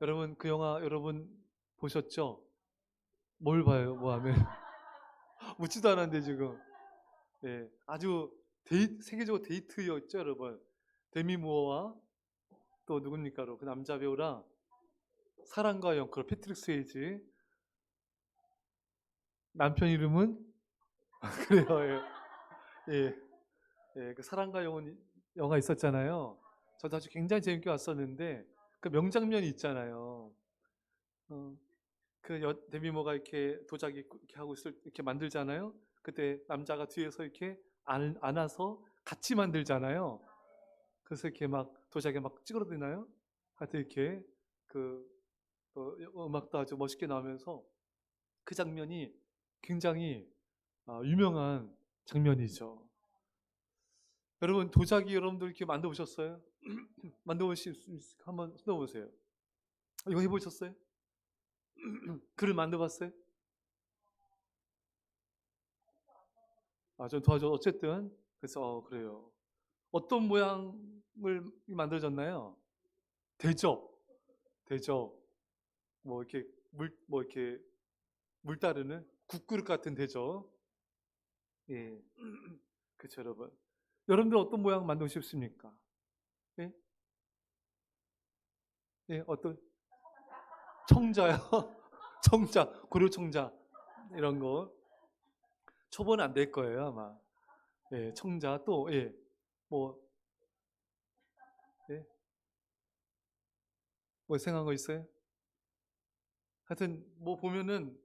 여러분 그 영화 여러분 보셨죠? 뭘 봐요? 뭐 하면 묻지도 않았는데 지금. 예, 아주 세계적으로 데이트였죠, 여러분. 데미 무어와 또 누굽니까로 그 남자 배우랑 사랑과 영끌 패트릭 스웨이지 남편 이름은 그래요. 예, 예, 예, 그 사랑과 영혼 영화 있었잖아요. 저도 아주 굉장히 재밌게 봤었는데 그 명장면이 있잖아요. 어, 데미 무어가 이렇게 도자기 이렇게 하고 이렇게 만들잖아요. 그때 남자가 뒤에서 이렇게 안아서 같이 만들잖아요. 그래서 이렇게 막 도자기가 막 찌그러지나요? 하여튼 이렇게 그 음악도 아주 멋있게 나오면서 그 장면이 굉장히 유명한 장면이죠. 여러분 도자기 여러분들 이렇게 만들어 보셨어요? 만들어 보실 수 한번 손들어 보세요. 이거 해보셨어요? 글을 만들어 봤어요? 좀 도와줘. 어쨌든 그래서 그래요. 어떤 모양을 만들어졌나요? 대접, 대접. 뭐 이렇게 뭐 이렇게 물 따르는 국그릇 같은 대접. 예, 그렇죠, 여러분. 여러분들 어떤 모양 만들고 싶습니까? 예, 예, 어떤 청자요? 청자, 고려 청자 이런 거 초보는 안 될 거예요 아마. 예, 청자 또 예, 뭐 예, 뭐 생각한 거 있어요? 하여튼 뭐 보면은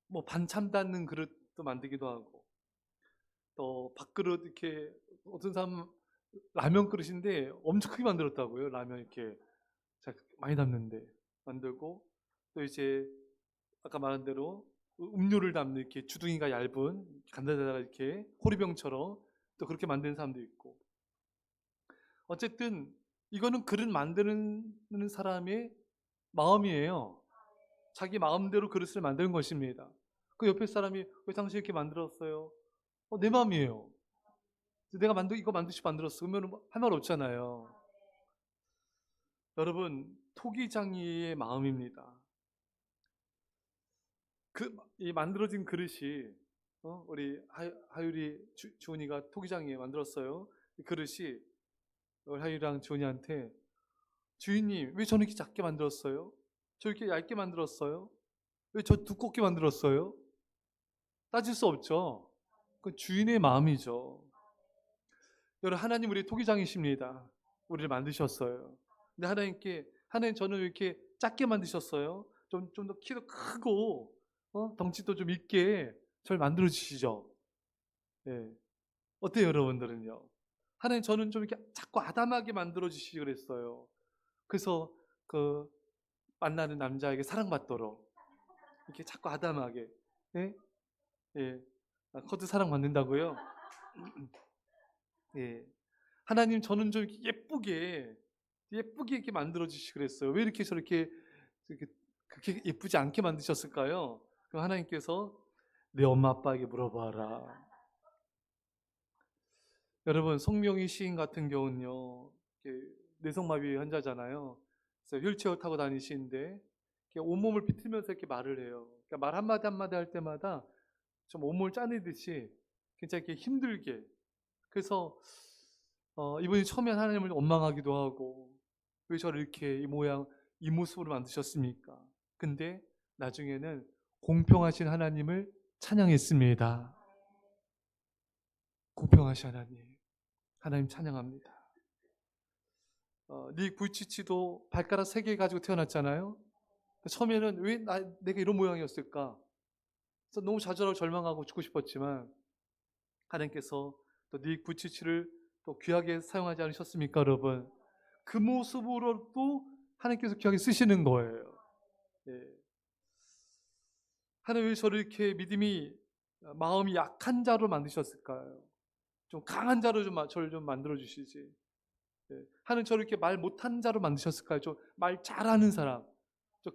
뭐 반찬 닿는 그릇도 만들기도 하고 또 밥그릇 이렇게 어떤 사람 라면 그릇인데 엄청 크게 만들었다고요. 라면 이렇게 많이 담는데 만들고 또 이제 아까 말한 대로 음료를 담는 이렇게 주둥이가 얇은 간단하다가 이렇게 호리병처럼 또 그렇게 만드는 사람도 있고 어쨌든 이거는 그릇 만드는 사람의 마음이에요. 자기 마음대로 그릇을 만드는 것입니다. 그 옆에 사람이 왜 당신 이렇게 만들었어요? 내 마음이에요. 내가 이거 만드시 만들었어. 그러면 할 말 없잖아요. 여러분 토기장이의 마음입니다. 이 만들어진 그릇이 우리 하율이 주은이가 토기장에 만들었어요. 이 그릇이 우리 하율이랑 주은이한테 주인님 왜 저는 이렇게 작게 만들었어요? 저 이렇게 얇게 만들었어요? 왜 저 두껍게 만들었어요? 따질 수 없죠. 그 주인의 마음이죠. 여러분 하나님 우리 토기장이십니다. 우리를 만드셨어요. 근데 하나님 저는 왜 이렇게 작게 만드셨어요? 좀 더 키도 크고 덩치도 좀 있게 저를 만들어 주시죠. 예. 어때요, 여러분들은요? 하나님 저는 좀 이렇게 자꾸 아담하게 만들어 주시지 그랬어요. 그래서 그 만나는 남자에게 사랑받도록 이렇게 자꾸 아담하게 예? 예. 커드 사랑받는다고요? 예. 하나님 저는 좀 이렇게 예쁘게 이렇게 만들어 주시 그랬어요. 왜 이렇게 저렇게 이렇게 그렇게 예쁘지 않게 만드셨을까요? 그럼 하나님께서 내 엄마 아빠에게 물어봐라. 여러분 송명희 시인 같은 경우는요. 뇌성마비 환자잖아요. 그래서 휠체어 타고 다니시는데 이렇게 온몸을 비틀면서 이렇게 말을 해요. 그러니까 말 한마디 한마디 할 때마다 좀 온몸을 짜내듯이 굉장히 이렇게 힘들게. 그래서 이분이 처음에 하나님을 원망하기도 하고 왜 저를 이렇게 이 모양 이 모습으로 만드셨습니까? 근데 나중에는 공평하신 하나님을 찬양했습니다. 공평하신 하나님 찬양합니다. 닉 부이치치도 발가락 3개 가지고 태어났잖아요. 처음에는 왜 내가 이런 모양이었을까? 그래서 너무 좌절하고 절망하고 죽고 싶었지만 하나님께서 또 닉 부이치치를 또 귀하게 사용하지 않으셨습니까, 여러분? 그 모습으로 또 하나님께서 귀하게 쓰시는 거예요. 예. 하나님 왜 저를 이렇게 마음이 약한 자로 만드셨을까요? 좀 강한 자로 저를 좀 만들어 주시지. 예. 하나님 저를 이렇게 말 못하는 자로 만드셨을까요? 좀 말 잘하는 사람.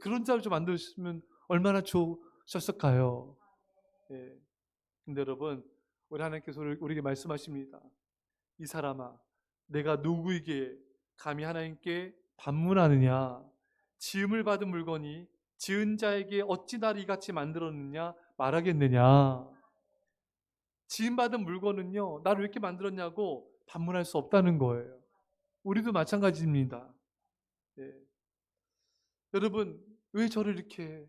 그런 자로 좀 만드시면 얼마나 좋으셨을까요? 예. 근데 여러분, 우리 하나님께서 우리에게 말씀하십니다. 이 사람아, 내가 누구에게 감히 하나님께 반문하느냐? 지음을 받은 물건이 지은 자에게 어찌 나를 이같이 만들었느냐 말하겠느냐. 지음 받은 물건은요, 나를 왜 이렇게 만들었냐고 반문할 수 없다는 거예요. 우리도 마찬가지입니다. 예. 여러분, 왜 저를 이렇게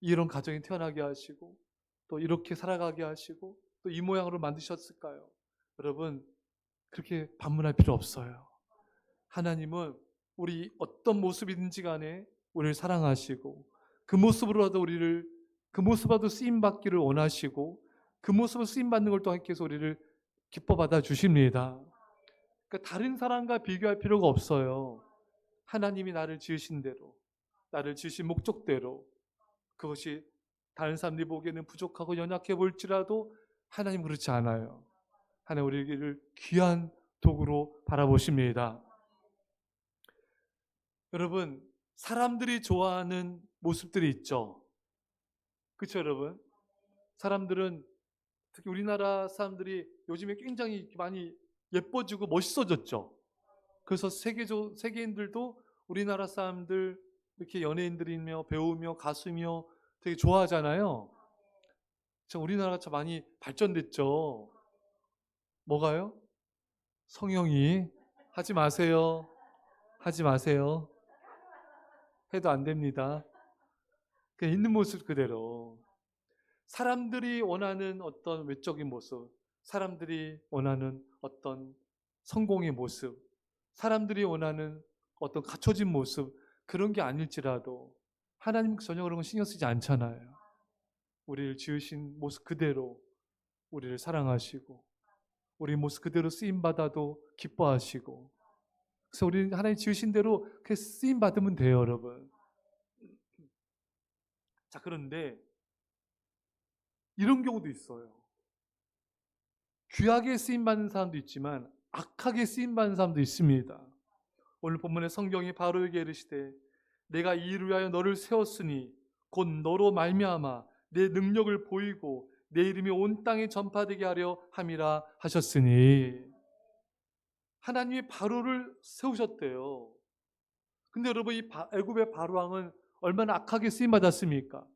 이런 가정에 태어나게 하시고 또 이렇게 살아가게 하시고 또 이 모양으로 만드셨을까요? 여러분, 그렇게 반문할 필요 없어요. 하나님은 우리 어떤 모습이든지 간에 우리를 사랑하시고 그 모습으로라도 그 모습으로도 쓰임 받기를 원하시고 그 모습으로 쓰임 받는 걸 통해 우리를 기뻐 받아 주십니다. 그러니까 다른 사람과 비교할 필요가 없어요. 하나님이 나를 지으신 대로, 나를 지으신 목적대로, 그것이 다른 사람들이 보기에는 부족하고 연약해 보일지라도 하나님 그렇지 않아요. 하나님 우리를 귀한 도구로 바라보십니다. 여러분, 사람들이 좋아하는 모습들이 있죠. 그렇죠, 여러분? 사람들은, 특히 우리나라 사람들이 요즘에 굉장히 많이 예뻐지고 멋있어졌죠. 그래서 세계인들도 우리나라 사람들, 이렇게 연예인들이며 배우며 가수며 되게 좋아하잖아요. 참 우리나라가 참 많이 발전됐죠. 뭐가요? 성형이. 하지 마세요. 하지 마세요. 해도 안 됩니다. 그냥 있는 모습 그대로. 사람들이 원하는 어떤 외적인 모습, 사람들이 원하는 어떤 성공의 모습, 사람들이 원하는 어떤 갖춰진 모습, 그런 게 아닐지라도 하나님 전혀 그런 거 신경 쓰지 않잖아요. 우리를 지으신 모습 그대로 우리를 사랑하시고 우리 모습 그대로 쓰임받아도 기뻐하시고, 그래서 우리 하나님 지으신 대로 그 쓰임받으면 돼요, 여러분. 자, 그런데 이런 경우도 있어요. 귀하게 쓰임받는 사람도 있지만 악하게 쓰임받는 사람도 있습니다. 오늘 본문의 성경이 바로에게 이르시되 내가 이 일을 위하여 너를 세웠으니 곧 너로 말미암아 내 능력을 보이고 내 이름이 온 땅에 전파되게 하려 함이라 하셨으니, 하나님이 바로를 세우셨대요. 근데 여러분, 이 애굽의 바로왕은 얼마나 악하게 쓰임받았습니까?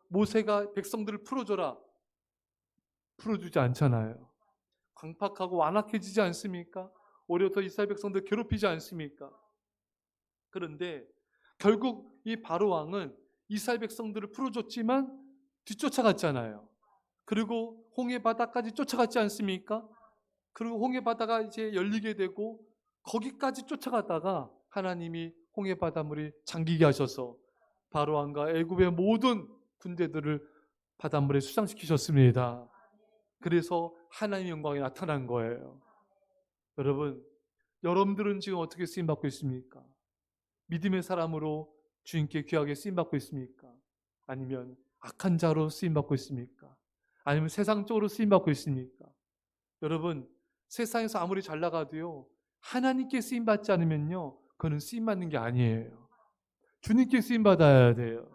모세가 백성들을 풀어줘라, 풀어주지 않잖아요. 광팍하고 완악해지지 않습니까? 오히려 더 이스라엘 백성들 괴롭히지 않습니까? 그런데 결국 이 바로왕은 이스라엘 백성들을 풀어줬지만 뒤쫓아갔잖아요. 그리고 홍해 바다까지 쫓아갔지 않습니까? 그리고 홍해 바다가 이제 열리게 되고 거기까지 쫓아갔다가 하나님이 홍해 바닷물이 잠기게 하셔서 바로왕과 애굽의 모든 군대들을 바닷물에 수장시키셨습니다. 그래서 하나님의 영광이 나타난 거예요. 여러분, 여러분들은 지금 어떻게 쓰임받고 있습니까? 믿음의 사람으로 주님께 귀하게 쓰임받고 있습니까? 아니면 악한 자로 쓰임받고 있습니까? 아니면 세상적으로 쓰임받고 있습니까? 여러분, 세상에서 아무리 잘 나가도요, 하나님께 쓰임받지 않으면요, 그거는 쓰임받는 게 아니에요. 주님께 쓰임받아야 돼요.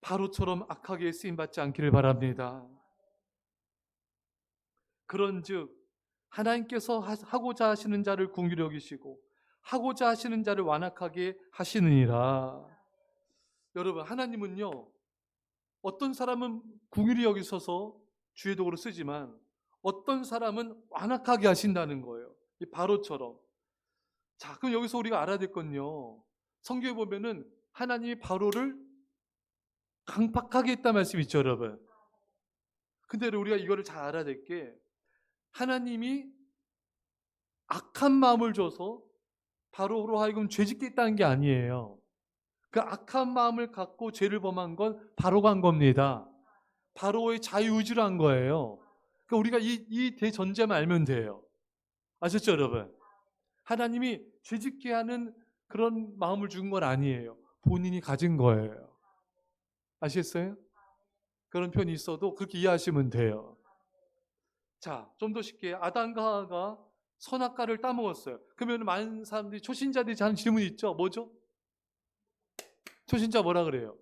바로처럼 악하게 쓰임받지 않기를 바랍니다. 그런즉 하나님께서 하고자 하시는 자를 긍휼히 여기시고 하고자 하시는 자를 완악하게 하시느니라. 여러분, 하나님은요, 어떤 사람은 긍휼히 여기셔서 주의 도구로 쓰지만 어떤 사람은 완악하게 하신다는 거예요. 이 바로처럼. 자, 그럼 여기서 우리가 알아야 될 건요, 성경에 보면은 하나님이 바로를 강팍하게 했단 말씀이 있죠, 여러분. 근데 우리가 이거를 잘 알아야 될 게, 하나님이 악한 마음을 줘서 바로로 하여금 죄짓게 했다는 게 아니에요. 그 악한 마음을 갖고 죄를 범한 건 바로가 한 겁니다. 바로의 자유의지로 한 거예요. 그러니까 우리가 이 대전제만 알면 돼요. 아셨죠, 여러분? 하나님이 죄짓게 하는 그런 마음을 준 건 아니에요. 본인이 가진 거예요. 아시겠어요? 그런 표현이 있어도 그렇게 이해하시면 돼요. 자, 좀 더 쉽게, 아담과 하와가 선악과를 따먹었어요. 그러면 많은 사람들이, 초신자들이 하는 질문이 있죠. 뭐죠? 초신자 뭐라 그래요?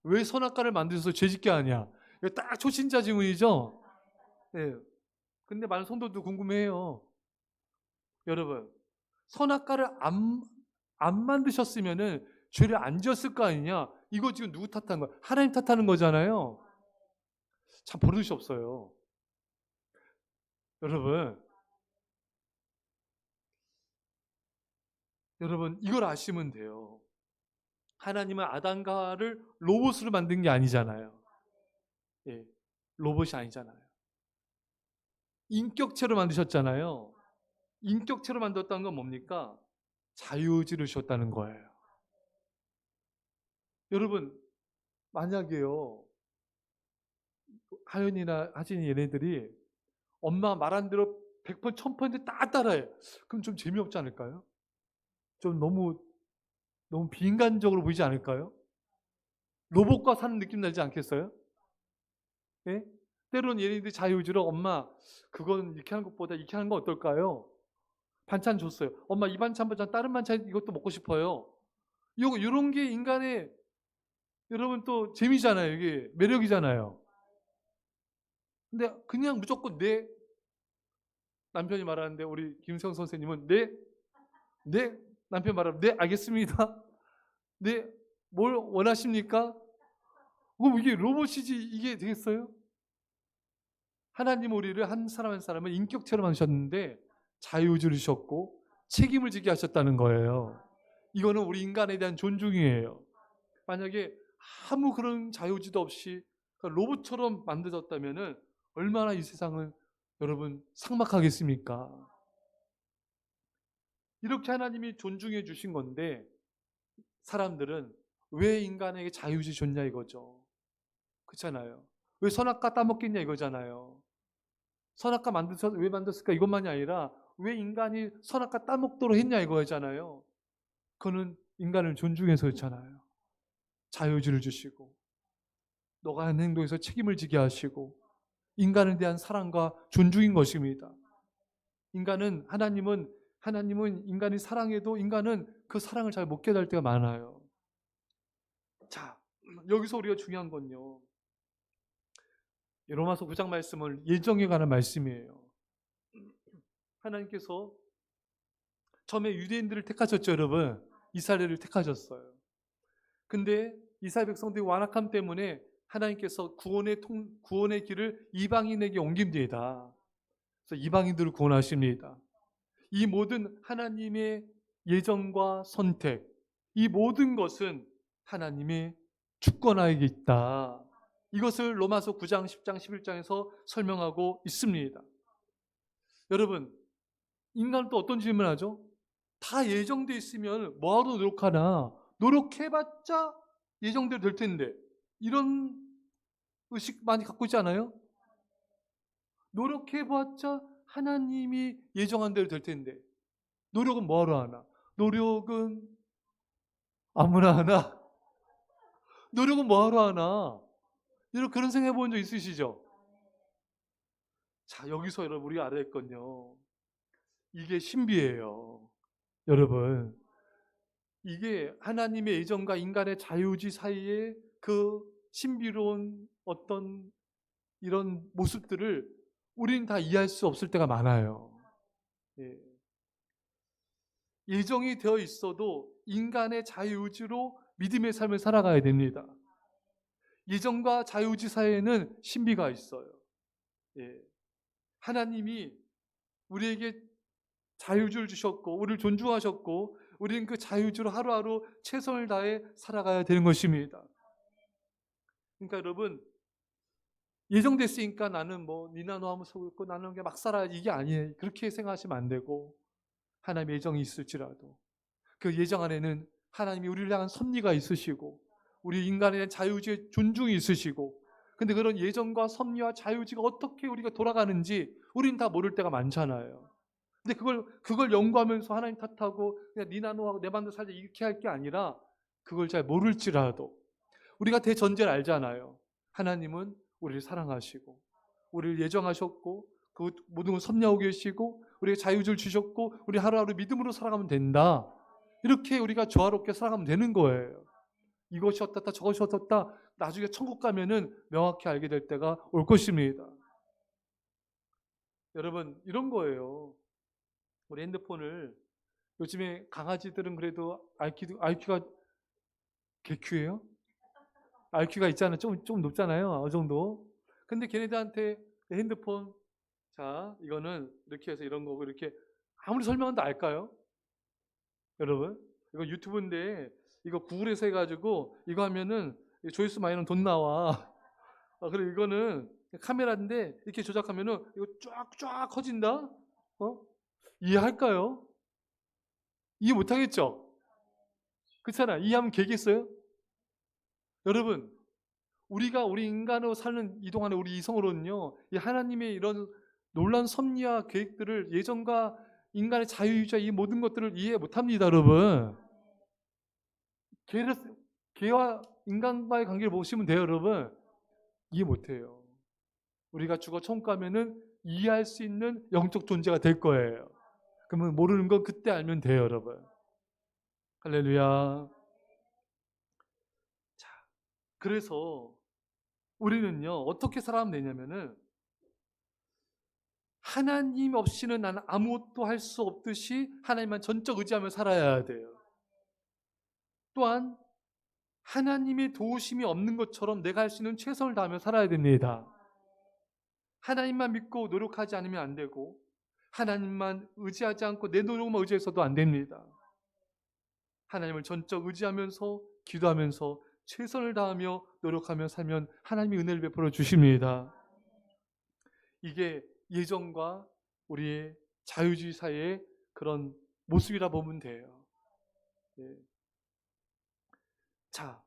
왜 선악과를 만들어서 죄짓게 하냐? 이거 딱 초신자 질문이죠. 네. 근데 많은 성도도 궁금해해요. 여러분, 선악과를 안 만드셨으면은 죄를 안 지었을 거 아니냐? 이거 지금 누구 탓하는 거야? 하나님 탓하는 거잖아요. 참 버릇이 없어요. 여러분 이걸 아시면 돼요. 하나님은 아담과를 로봇으로 만든 게 아니잖아요. 예, 로봇이 아니잖아요. 인격체로 만드셨잖아요. 인격체로 만들었다는 건 뭡니까? 자유의지를 주셨다는 거예요. 여러분 만약에요, 하연이나 하진이 얘네들이 엄마 말한 대로 100% 1000% 다 따라해. 그럼 좀 재미없지 않을까요? 좀 너무 비인간적으로 보이지 않을까요? 로봇과 사는 느낌 나지 않겠어요? 예? 때로는 얘네들이 자유의지로 엄마 그건 이렇게 하는 것보다 이렇게 하는 건 어떨까요? 반찬 줬어요. 엄마 이 반찬보다 다른 반찬 이것도 먹고 싶어요. 요런 게 인간의 여러분 또 재미잖아요. 이게 매력이잖아요. 근데 그냥 무조건 내 남편이 말하는데 우리 김성 선생님은 네 남편 말하면 네 알겠습니다. 네 뭘 원하십니까? 그럼 이게 로봇이지 이게 되겠어요? 하나님 우리를 한 사람 한 사람을 인격체로 만드셨는데 자유의지를 주셨고 책임을 지게 하셨다는 거예요. 이거는 우리 인간에 대한 존중이에요. 만약에 아무 그런 자유의지도 없이 로봇처럼 만들어졌다면 얼마나 이 세상은 여러분 삭막하겠습니까? 이렇게 하나님이 존중해 주신 건데 사람들은 왜 인간에게 자유의지 줬냐 이거죠. 그렇잖아요. 왜 선악과 따먹겠냐 이거잖아요. 선악과 왜 만들었을까 이것만이 아니라 왜 인간이 선악과 따먹도록 했냐 이거잖아요. 그거는 인간을 존중해서 그렇잖아요. 자유의지를 주시고 너가 하는 행동에서 책임을 지게 하시고 인간에 대한 사랑과 존중인 것입니다. 하나님은 인간이 사랑해도 인간은 그 사랑을 잘 못 깨달을 때가 많아요. 자, 여기서 우리가 중요한 건요. 로마서 9장 말씀은 예정에 관한 말씀이에요. 하나님께서 처음에 유대인들을 택하셨죠, 여러분. 이스라엘을 택하셨어요. 근데 이스라엘 백성들이 완악함 때문에 하나님께서 구원의 길을 이방인에게 옮깁니다. 그래서 이방인들을 구원하십니다. 이 모든 하나님의 예정과 선택, 이 모든 것은 하나님의 주권하에 있다. 이것을 로마서 9장, 10장, 11장에서 설명하고 있습니다. 여러분, 인간은 또 어떤 질문을 하죠? 다 예정돼 있으면 뭐하러 노력하나? 노력해봤자 예정대로 될 텐데. 이런 의식 많이 갖고 있지 않아요? 노력해봤자 하나님이 예정한 대로 될 텐데. 노력은 뭐하러 하나? 노력은 아무나 하나? 노력은 뭐하러 하나? 여러분 그런 생각해 본 적 있으시죠? 자, 여기서 여러분 우리가 알아야 할 건요. 이게 신비예요. 여러분, 이게 하나님의 예정과 인간의 자유의지 사이에 그 신비로운 어떤 이런 모습들을 우리는 다 이해할 수 없을 때가 많아요. 예. 예정이 되어 있어도 인간의 자유의지로 믿음의 삶을 살아가야 됩니다. 예정과 자유의지 사이에는 신비가 있어요. 예. 하나님이 우리에게 자유의지를 주셨고 우리를 존중하셨고 우리는 그 자유의지로 하루하루 최선을 다해 살아가야 되는 것입니다. 그러니까 여러분 예정됐으니까 나는 뭐 니나 너 하면서 있고 나는 그냥 막 살아야지 이게 아니에요. 그렇게 생각하시면 안 되고 하나님의 예정이 있을지라도 그 예정 안에는 하나님이 우리를 향한 섭리가 있으시고 우리 인간에 대한 자유의지의 존중이 있으시고 근데 그런 예정과 섭리와 자유의지가 어떻게 우리가 돌아가는지 우리는 다 모를 때가 많잖아요. 근데 그걸 연구하면서 하나님 탓하고 그냥 니나 너하고 내 맘대로 살자 이렇게 할 게 아니라 그걸 잘 모를지라도 우리가 대전제를 알잖아요. 하나님은 우리를 사랑하시고 우리를 예정하셨고 그 모든 걸 섭리하고 계시고 우리에게 자유를 주셨고 우리 하루하루 믿음으로 살아가면 된다. 이렇게 우리가 조화롭게 살아가면 되는 거예요. 이것이 어떻다 저것이 어떻다 나중에 천국 가면은 명확히 알게 될 때가 올 것입니다. 여러분 이런 거예요. 우리 핸드폰을 요즘에 강아지들은 그래도 IQ가 개큐예요? IQ가 있잖아요. 좀 높잖아요. 어느 정도. 근데 걔네들한테 핸드폰, 자, 이거는 이렇게 해서 이런 거고, 이렇게 아무리 설명해도 알까요? 여러분? 이거 유튜브인데, 이거 구글에서 해가지고, 이거 하면은 조회수 많이 나면 돈 나와. 그리고 이거는 카메라인데, 이렇게 조작하면은 이거 쫙쫙 커진다? 어? 이해할까요? 이해 못하겠죠? 그렇잖아. 이해하면 되겠어요? 여러분, 우리 인간으로 사는 이동하는 우리 이성으로는요, 이 하나님의 이런 놀라운 섭리와 계획들을 예전과 인간의 자유의지와 이 모든 것들을 이해 못합니다, 여러분. 개를, 개와 인간과의 관계를 보시면 돼요, 여러분. 이해 못해요. 우리가 죽어 천국 가면은 이해할 수 있는 영적 존재가 될 거예요. 그러면 모르는 건 그때 알면 돼요, 여러분. 할렐루야. 자, 그래서 우리는요, 어떻게 살아가면 되냐면은, 하나님 없이는 나는 아무것도 할 수 없듯이 하나님만 전적 의지하며 살아야 돼요. 또한 하나님의 도우심이 없는 것처럼 내가 할 수 있는 최선을 다하며 살아야 됩니다. 하나님만 믿고 노력하지 않으면 안 되고, 하나님만 의지하지 않고 내 노력만 의지해서도 안 됩니다. 하나님을 전적 의지하면서 기도하면서 최선을 다하며 노력하며 살면 하나님이 은혜를 베풀어 주십니다. 이게 예전과 우리의 자유주의 사이의 그런 모습이라 보면 돼요. 예. 자,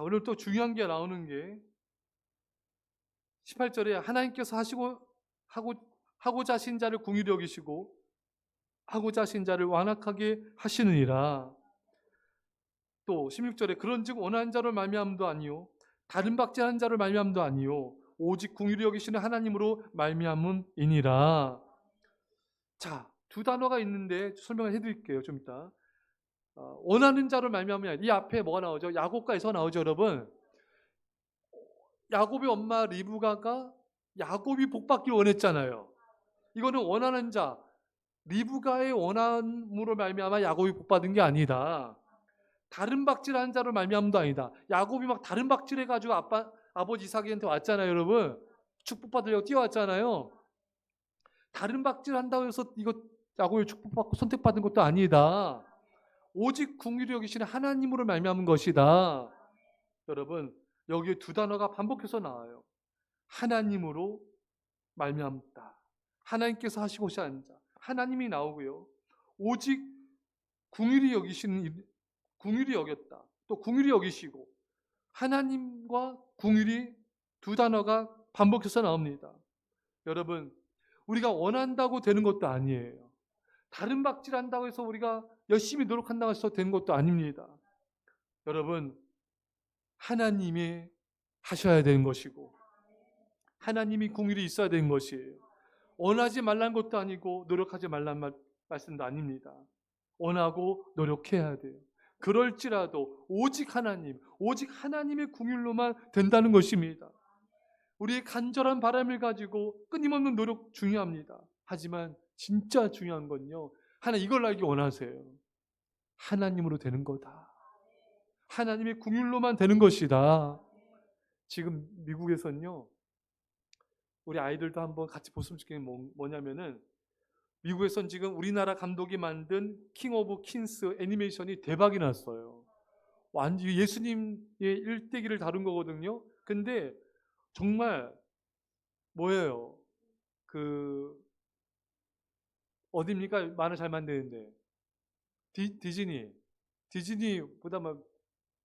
오늘 또 중요한 게 나오는 게 18절에 하나님께서 하고자 하신 자를 긍휼히 여기시고 하고자 하신 자를 완악하게 하시느니라. 또 16절에 그런즉 원하는 자를 말미암도 아니요 다른 박제하는 자를 말미암도 아니요 오직 긍휼히 여기시는 하나님으로 말미암음이니라. 자, 두 단어가 있는데 설명을 해드릴게요. 좀 이따. 원하는 자를 말미암으냐, 이 앞에 뭐가 나오죠? 야곱가에서 나오죠, 여러분. 야곱의 엄마 리브가가 야곱이 복받기를 원했잖아요. 이거는 원하는 자, 리브가의 원함으로 말미암아 야곱이 복받은 게 아니다. 다른 박질하는 자로 말미암도 아니다. 야곱이 막 다른 박질해가지고 아버지 이삭한테 왔잖아요, 여러분. 축복받으려고 뛰어왔잖아요. 다른 박질한다고 해서 이거 야곱이 축복받고 선택받은 것도 아니다. 오직 긍휼히 여기시는 하나님으로 말미암은 것이다. 여러분, 여기에 두 단어가 반복해서 나와요. 하나님으로 말미암다. 하나님께서 하시고자 하는 자. 하나님이 나오고요. 오직 긍휼히 여겼다. 또 긍휼히 여기시고 하나님과 긍휼히 두 단어가 반복해서 나옵니다. 여러분, 우리가 원한다고 되는 것도 아니에요. 다른 박질한다고 해서 우리가 열심히 노력한다고 해서 되는 것도 아닙니다. 여러분, 하나님이 하셔야 되는 것이고 하나님이 긍휼이 있어야 되는 것이에요. 원하지 말라는 것도 아니고 노력하지 말라는 말씀도 아닙니다. 원하고 노력해야 돼요. 그럴지라도 오직 하나님의 긍휼로만 된다는 것입니다. 우리의 간절한 바람을 가지고 끊임없는 노력 중요합니다. 하지만 진짜 중요한 건요, 이걸 알기 원하세요. 하나님으로 되는 거다. 하나님의 긍휼로만 되는 것이다. 지금 미국에서는요, 우리 아이들도 한번 같이 보시면 좋겠는 게 뭐냐면은, 미국에선 지금 우리나라 감독이 만든 킹 오브 퀸스 애니메이션이 대박이 났어요. 완전 예수님의 일대기를 다룬 거거든요. 근데 정말 뭐예요? 어딥니까? 만화 잘 만드는데 디즈니보다 막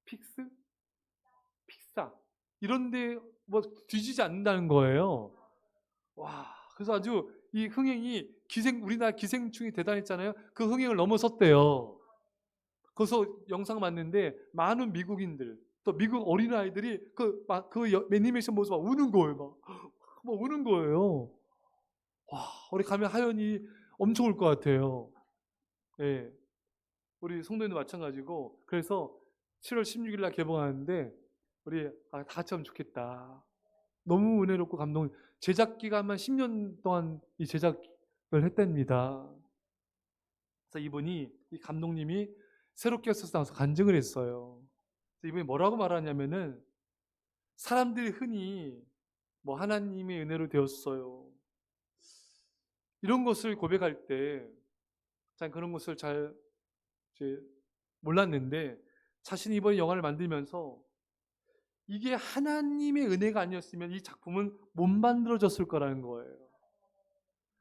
픽사 이런데 뭐 뒤지지 않는다는 거예요. 와, 그래서 아주 이 흥행이 우리나라 기생충이 대단했잖아요. 그 흥행을 넘어섰대요. 거기서 영상 봤는데 많은 미국인들 또 미국 어린아이들이 그 애니메이션 모습 막 우는 거예요. 막 우는 거예요. 와, 우리 가면 하연이 엄청 올 것 같아요. 예. 우리 성도님도 마찬가지고, 그래서 7월 16일 날 개봉하는데 우리 다 같이 하면 좋겠다. 너무 은혜롭고 제작 기간만 10년 동안 이 제작을 했답니다. 그래서 이 감독님이 새롭게 나와서 간증을 했어요. 이분이 뭐라고 말하냐면은, 사람들이 흔히 뭐 하나님의 은혜로 되었어요, 이런 것을 고백할 때 참 그런 것을 잘 이제 몰랐는데, 자신이 이번 영화를 만들면서 이게 하나님의 은혜가 아니었으면 이 작품은 못 만들어졌을 거라는 거예요.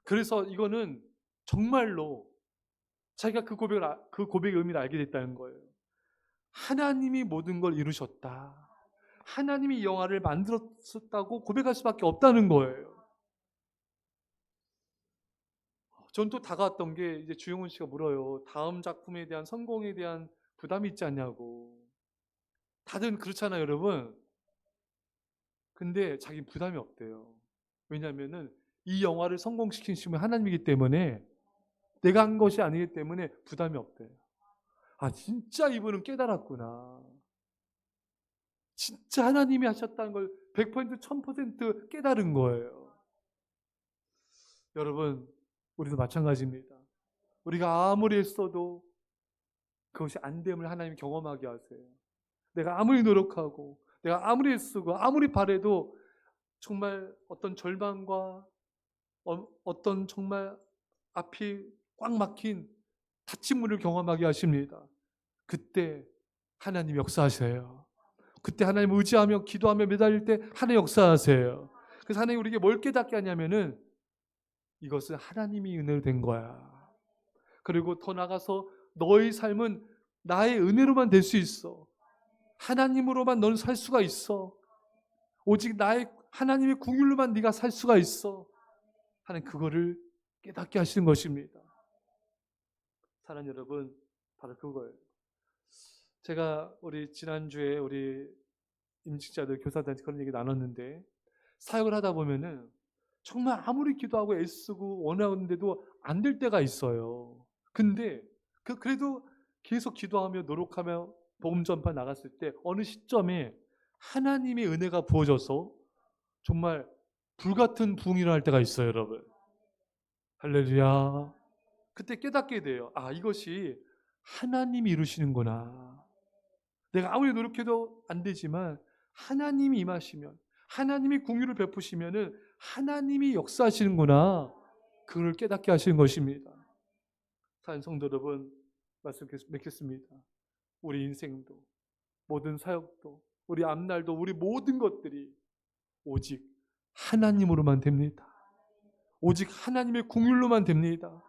그래서 이거는 정말로 자기가 그 고백의 의미를 알게 됐다는 거예요. 하나님이 모든 걸 이루셨다, 하나님이 이 영화를 만들었다고 고백할 수밖에 없다는 거예요. 전 또 다가왔던 게, 이제 주영훈 씨가 물어요. 다음 작품에 대한 성공에 대한 부담이 있지 않냐고. 다들 그렇잖아요, 여러분. 근데 자기 부담이 없대요. 왜냐하면은 이 영화를 성공시키신 분이 하나님이기 때문에, 내가 한 것이 아니기 때문에 부담이 없대요. 아, 진짜 이분은 깨달았구나. 진짜 하나님이 하셨다는 걸 100%, 1000% 깨달은 거예요. 여러분, 우리도 마찬가지입니다. 우리가 아무리 했어도 그것이 안 됨을 하나님이 경험하게 하세요. 내가 아무리 노력하고, 내가 아무리 애쓰고, 아무리 바래도 정말 어떤 절망과 어떤 정말 앞이 꽉 막힌 닫힌 문을 경험하게 하십니다. 그때 하나님 역사하세요. 그때 하나님 의지하며 기도하며 매달릴 때 하나님 역사하세요. 그래서 하나님 우리에게 뭘 깨닫게 하냐면은, 이것은 하나님이 은혜로 된 거야. 그리고 더 나아가서 너의 삶은 나의 은혜로만 될 수 있어. 하나님으로만 너는 살 수가 있어. 오직 나의 하나님의 긍휼로만 네가 살 수가 있어 하는 그거를 깨닫게 하시는 것입니다. 사랑하는 여러분, 바로 그거예요. 제가 우리 지난주에 우리 임직자들, 교사들한테 그런 얘기 나눴는데, 사역을 하다 보면은 정말 아무리 기도하고 애쓰고 원하는데도 안 될 때가 있어요. 근데 그래도 계속 기도하며 노력하며 복음 전파 나갔을 때 어느 시점에 하나님의 은혜가 부어져서 정말 불같은 부흥이 일어날 때가 있어요, 여러분. 할렐루야. 그때 깨닫게 돼요. 아, 이것이 하나님이 이루시는구나. 내가 아무리 노력해도 안 되지만 하나님이 임하시면, 하나님이 긍휼을 베푸시면은 하나님이 역사하시는구나, 그걸 깨닫게 하시는 것입니다. 사랑하는 성도 여러분, 말씀 맺겠습니다. 우리 인생도, 모든 사역도, 우리 앞날도, 우리 모든 것들이 오직 하나님으로만 됩니다. 오직 하나님의 긍휼로만 됩니다.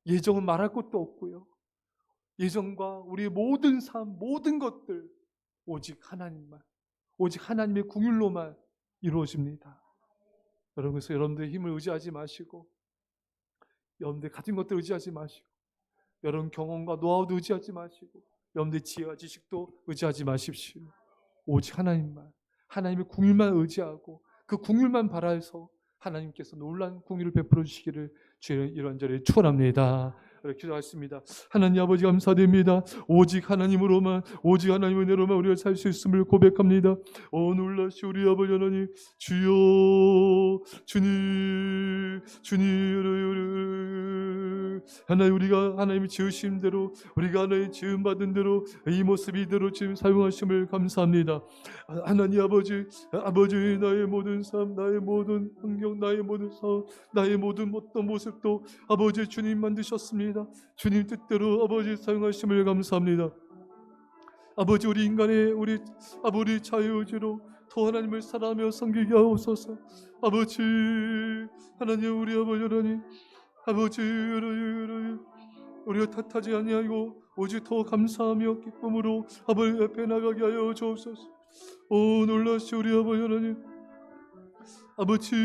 예정은 말할 것도 없고요. 예정과 우리의 모든 삶, 모든 것들 오직 하나님만, 오직 하나님의 긍휼로만 이루어집니다. 여러분, 그래서 여러분들의 힘을 의지하지 마시고, 여러분들 가진 것들 의지하지 마시고, 여러분 경험과 노하우도 의지하지 마시고, 여러분들의 지혜와 지식도 의지하지 마십시오. 오직 하나님만, 하나님의 긍휼만 의지하고 그 긍휼만 바라서 하나님께서 놀라운 긍휼을 베풀어 주시기를 주의 이런저런 축원합니다. 기도하겠습니다. 하나님 아버지, 감사드립니다. 오직 하나님으로만, 오직 하나님의 은혜로만 우리가 살 수 있음을 고백합니다. 놀라시 우리 아버지 하나님, 주여, 주님, 하나님, 우리가 하나님이 지으신 대로, 우리가 하나님 지음 받은 대로 이 모습 이대로 지금 사용하심을 감사합니다. 하나님 아버지, 나의 모든 삶, 나의 모든 환경, 나의 모든 삶, 나의 모든 어떤 모습도 아버지 주님 만드셨습니다. 주님 뜻대로 아버지 사용하심을 감사합니다. 아버지, 우리 인간의 우리 자유의지로 더 하나님을 사랑하며 섬기게 하옵소서. 아버지 하나님, 우리 아버지 하나님, 아버지 우리가 탓하지 아니하고 오직 더 감사하며 기쁨으로 아버지 옆에 나가게 하여 주옵소서. 놀라시 우리 아버지 하나님, 아버지